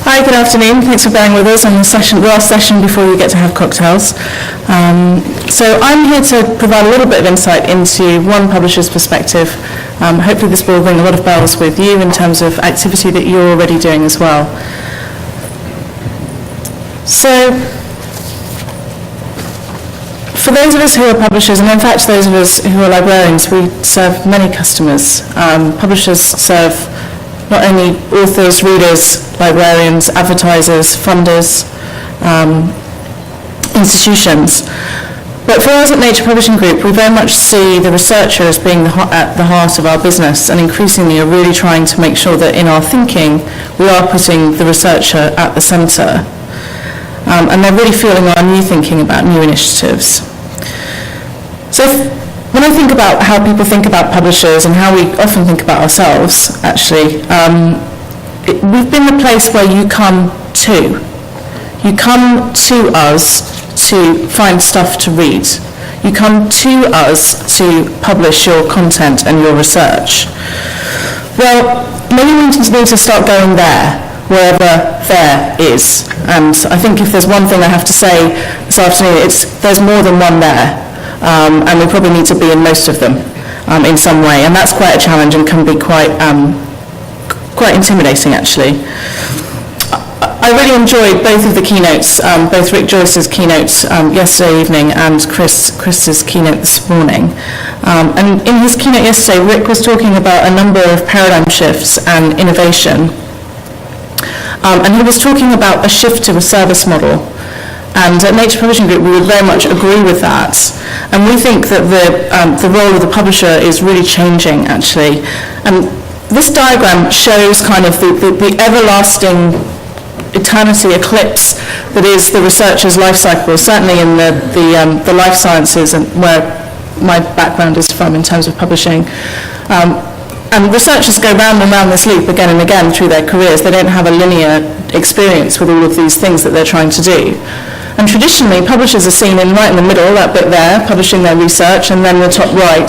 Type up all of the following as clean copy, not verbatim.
Hi, good afternoon. Thanks for bearing with us on the last session before you get to have cocktails. So I'm here to provide a little bit of insight into one publisher's perspective. Hopefully this will ring a lot of bells with you in terms of activity that you're already doing as well. So, for those of us who are publishers, and in fact those of us who are librarians, we serve many customers. Publishers serve not only authors, readers, librarians, advertisers, funders, institutions. But for us at Nature Publishing Group, we very much see the researcher as being at the heart of our business, and increasingly are really trying to make sure that in our thinking we are putting the researcher at the centre. And they're really fueling our new thinking about new initiatives. So when I think about how people think about publishers and how we often think about ourselves, actually, we've been the place where you come to. You come to us to find stuff to read. You come to us to publish your content and your research. Well, maybe we need to start going there, wherever there is. And I think if there's one thing I have to say this afternoon, it's there's more than one there. And we probably need to be in most of them in some way. And that's quite a challenge and can be quite intimidating, actually. I really enjoyed both of the keynotes, both Rick Joyce's keynote yesterday evening and Chris's keynote this morning. And in his keynote yesterday, Rick was talking about a number of paradigm shifts and innovation. And he was talking about a shift to a service model. And at Nature Publishing Group, we would very much agree with that. And we think that the role of the publisher is really changing, actually. And this diagram shows kind of the everlasting eternity eclipse that is the researcher's life cycle, certainly in the life sciences, and where my background is from in terms of publishing. And researchers go round and round this loop again and again through their careers. They don't have a linear experience with all of these things that they're trying to do. And traditionally, publishers are seen right in the middle, that bit there, publishing their research, and then the top right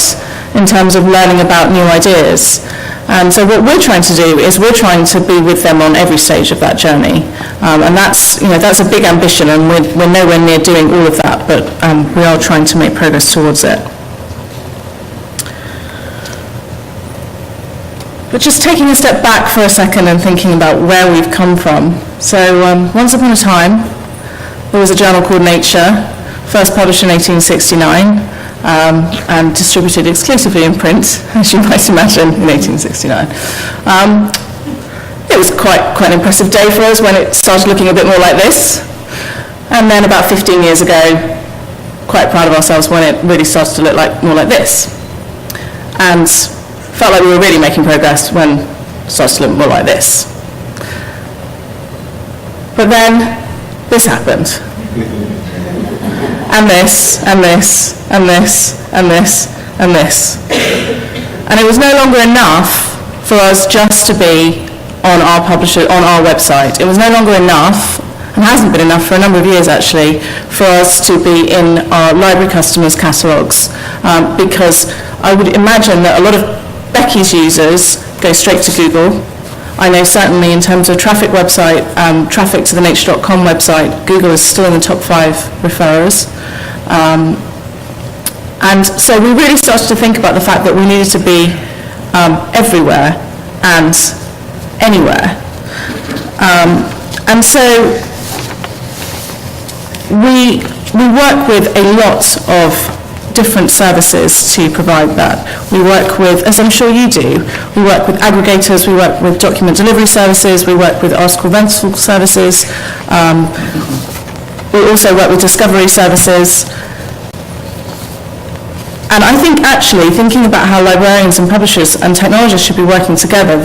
in terms of learning about new ideas. And so what we're trying to do is we're trying to be with them on every stage of that journey. And that's a big ambition, and we're nowhere near doing all of that, but we are trying to make progress towards it. But just taking a step back for a second and thinking about where we've come from. So once upon a time, there was a journal called Nature, first published in 1869, and distributed exclusively in print, as you might imagine, in 1869. It was quite an impressive day for us when it started looking a bit more like this. And then about 15 years ago, quite proud of ourselves when it really started to look more like this. And felt like we were really making progress when it started to look more like this. But then this happened. And this, and this, and this, and this, and this. And it was no longer enough for us just to be on our website. It was no longer enough, and hasn't been enough for a number of years actually, for us to be in our library customers' catalogues, because I would imagine that a lot of Becky's users go straight to Google. I know certainly in terms of traffic traffic to the nature.com website, Google is still in the top 5 referrers. And so we really started to think about the fact that we needed to be everywhere and anywhere. And so we work with a lot of different services to provide that. We work with, as I'm sure you do, we work with aggregators, we work with document delivery services, we work with article rental services, we also work with discovery services. And I think actually, thinking about how librarians and publishers and technologists should be working together,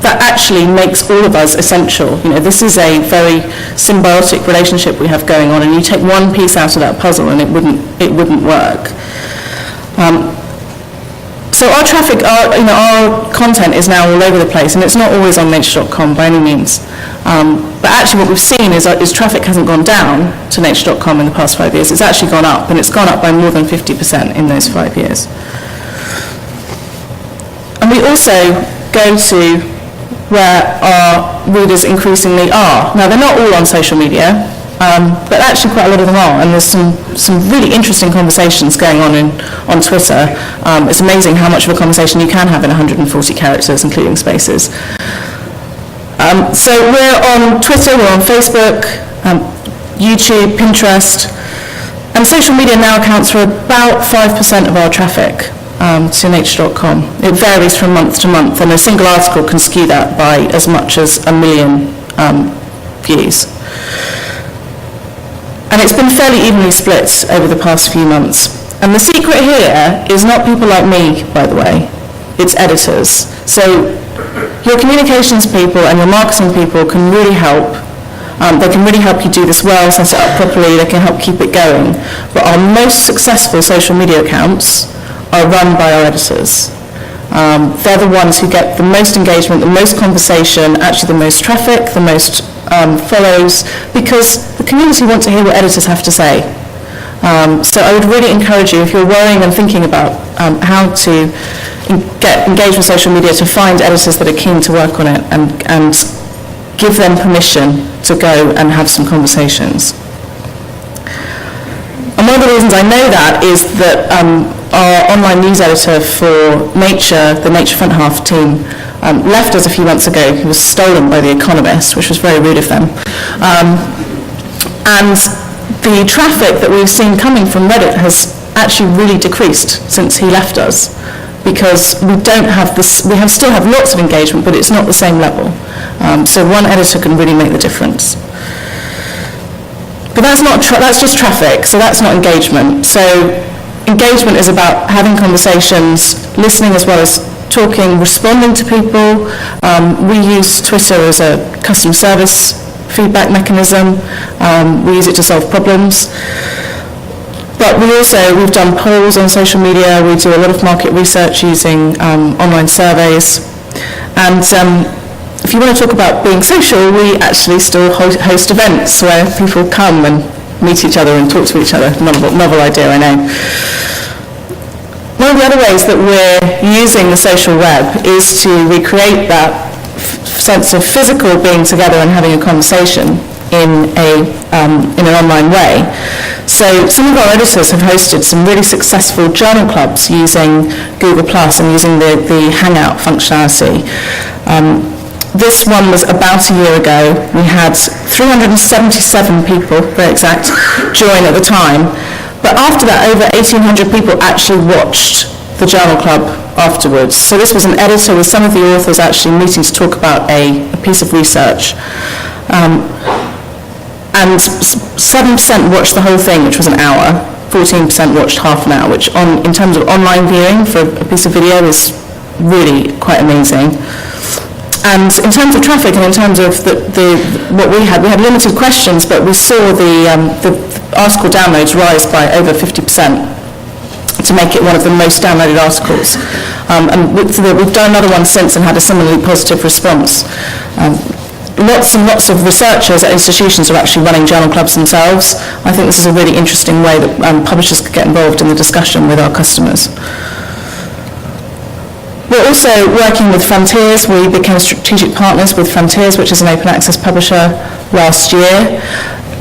that actually makes all of us essential. This is a very symbiotic relationship we have going on, and you take one piece out of that puzzle and it wouldn't work. So our traffic, our content is now all over the place, and it's not always on nature.com by any means. But actually what we've seen is traffic hasn't gone down to nature.com in the past 5 years. It's actually gone up, and it's gone up by more than 50% in those 5 years. And we also go to where our readers increasingly are. Now, they're not all on social media, but actually quite a lot of them are, and there's some really interesting conversations going on Twitter. It's amazing how much of a conversation you can have in 140 characters, including spaces. So we're on Twitter, we're on Facebook, YouTube, Pinterest, and social media now accounts for about 5% of our traffic to nature.com. It varies from month to month, and a single article can skew that by as much as 1 million views. And it's been fairly evenly split over the past few months. And the secret here is not people like me, by the way, it's editors. So your communications people and your marketing people can really help. They can really help you do this well, set it up properly, they can help keep it going. But our most successful social media accounts are run by our editors. They're the ones who get the most engagement, the most conversation, actually the most traffic, the most follows, because the community want to hear what editors have to say. So I would really encourage you, if you're worrying and thinking about how to get engaged with social media, to find editors that are keen to work on it and give them permission to go and have some conversations. And one of the reasons I know that is that our online news editor for Nature, the Nature Front Half team, left us a few months ago. He was stolen by The Economist, which was very rude of them. And the traffic that we've seen coming from Reddit has actually really decreased since he left us, because we don't have this, still have lots of engagement, but it's not the same level. So one editor can really make the difference. But that's just traffic, so that's not engagement. So engagement is about having conversations, listening as well as talking, responding to people. We use Twitter as a customer service feedback mechanism. We use it to solve problems. But we've done polls on social media. We do a lot of market research using online surveys. And if you want to talk about being social, we actually still host events where people come and meet each other and talk to each other. Novel idea, I know. One of the other ways that we're using the social web is to recreate that sense of physical being together and having a conversation in an online way. So some of our editors have hosted some really successful journal clubs using Google Plus and using the Hangout functionality. This one was about a year ago. We had 377 people, very exact, join at the time. But after that, over 1,800 people actually watched the journal club afterwards. So this was an editor with some of the authors actually meeting to talk about a piece of research. And 7% watched the whole thing, which was an hour. 14% watched half an hour, which in terms of online viewing for a piece of video is really quite amazing. And in terms of traffic and in terms of what we had limited questions, but we saw the article downloads rise by over 50% to make it one of the most downloaded articles. And we've done another one since and had a similarly positive response. Lots and lots of researchers at institutions are actually running journal clubs themselves. I think this is a really interesting way that publishers could get involved in the discussion with our customers. We're also working with Frontiers. We became strategic partners with Frontiers, which is an open access publisher, last year.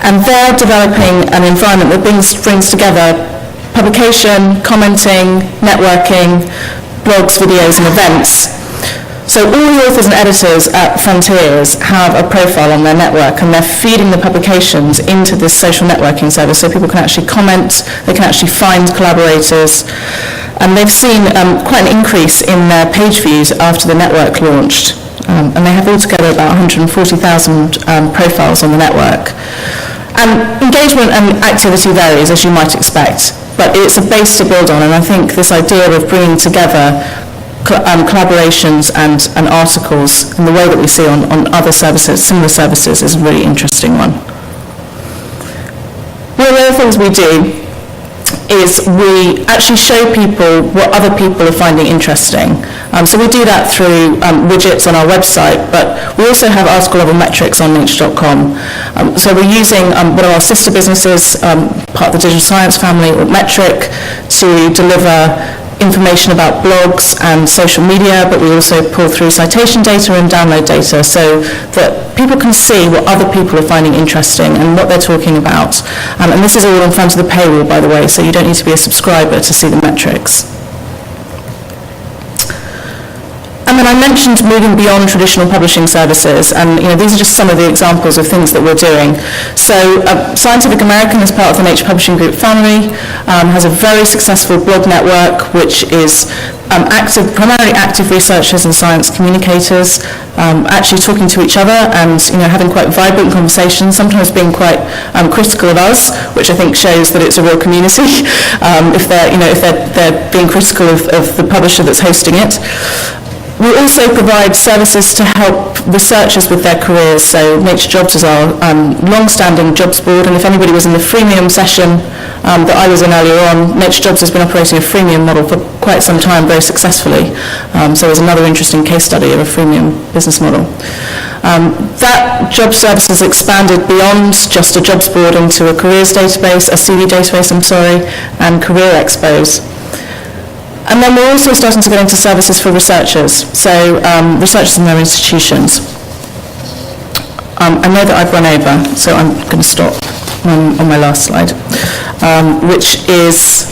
And they're developing an environment that brings together publication, commenting, networking, blogs, videos, and events. So all the authors and editors at Frontiers have a profile on their network, and they're feeding the publications into this social networking service so people can actually comment, they can actually find collaborators. And they've seen quite an increase in their page views after the network launched. And they have altogether about 140,000 profiles on the network. And engagement and activity varies, as you might expect, but it's a base to build on. And I think this idea of bringing together collaborations and articles in the way that we see on other services, similar services, is a really interesting one. One of the other things we do is we actually show people what other people are finding interesting. So we do that through widgets on our website, but we also have article-level metrics on nature.com. So we're using one of our sister businesses, part of the digital science family, or Metric, to deliver information about blogs and social media, but we also pull through citation data and download data so that people can see what other people are finding interesting and what they're talking about. And this is all in front of the paywall, by the way, so you don't need to be a subscriber to see the metrics. And then I mentioned moving beyond traditional publishing services, and these are just some of the examples of things that we're doing. So Scientific American, as part of the Nature Publishing Group family, has a very successful blog network which is primarily active researchers and science communicators, actually talking to each other and having quite vibrant conversations, sometimes being quite critical of us, which I think shows that it's a real community if they're being critical of the publisher that's hosting it. We also provide services to help researchers with their careers. So Nature Jobs is our long-standing jobs board, and if anybody was in the freemium session that I was in earlier on, Nature Jobs has been operating a freemium model for quite some time, very successfully. So there's another interesting case study of a freemium business model. That job service has expanded beyond just a jobs board into a careers database, a CV database, and career expos. And then we're also starting to get into services for researchers, so researchers in their institutions. I know that I've run over, so I'm going to stop on my last slide, which is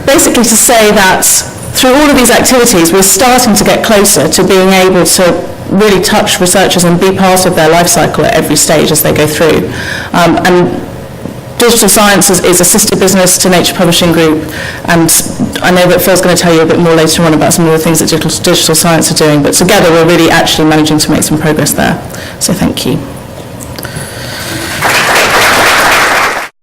basically to say that through all of these activities, we're starting to get closer to being able to really touch researchers and be part of their life cycle at every stage as they go through. And Digital Science is a sister business to Nature Publishing Group, and I know that Phil's going to tell you a bit more later on about some of the things that Digital Science are doing, but together we're really actually managing to make some progress there. So thank you.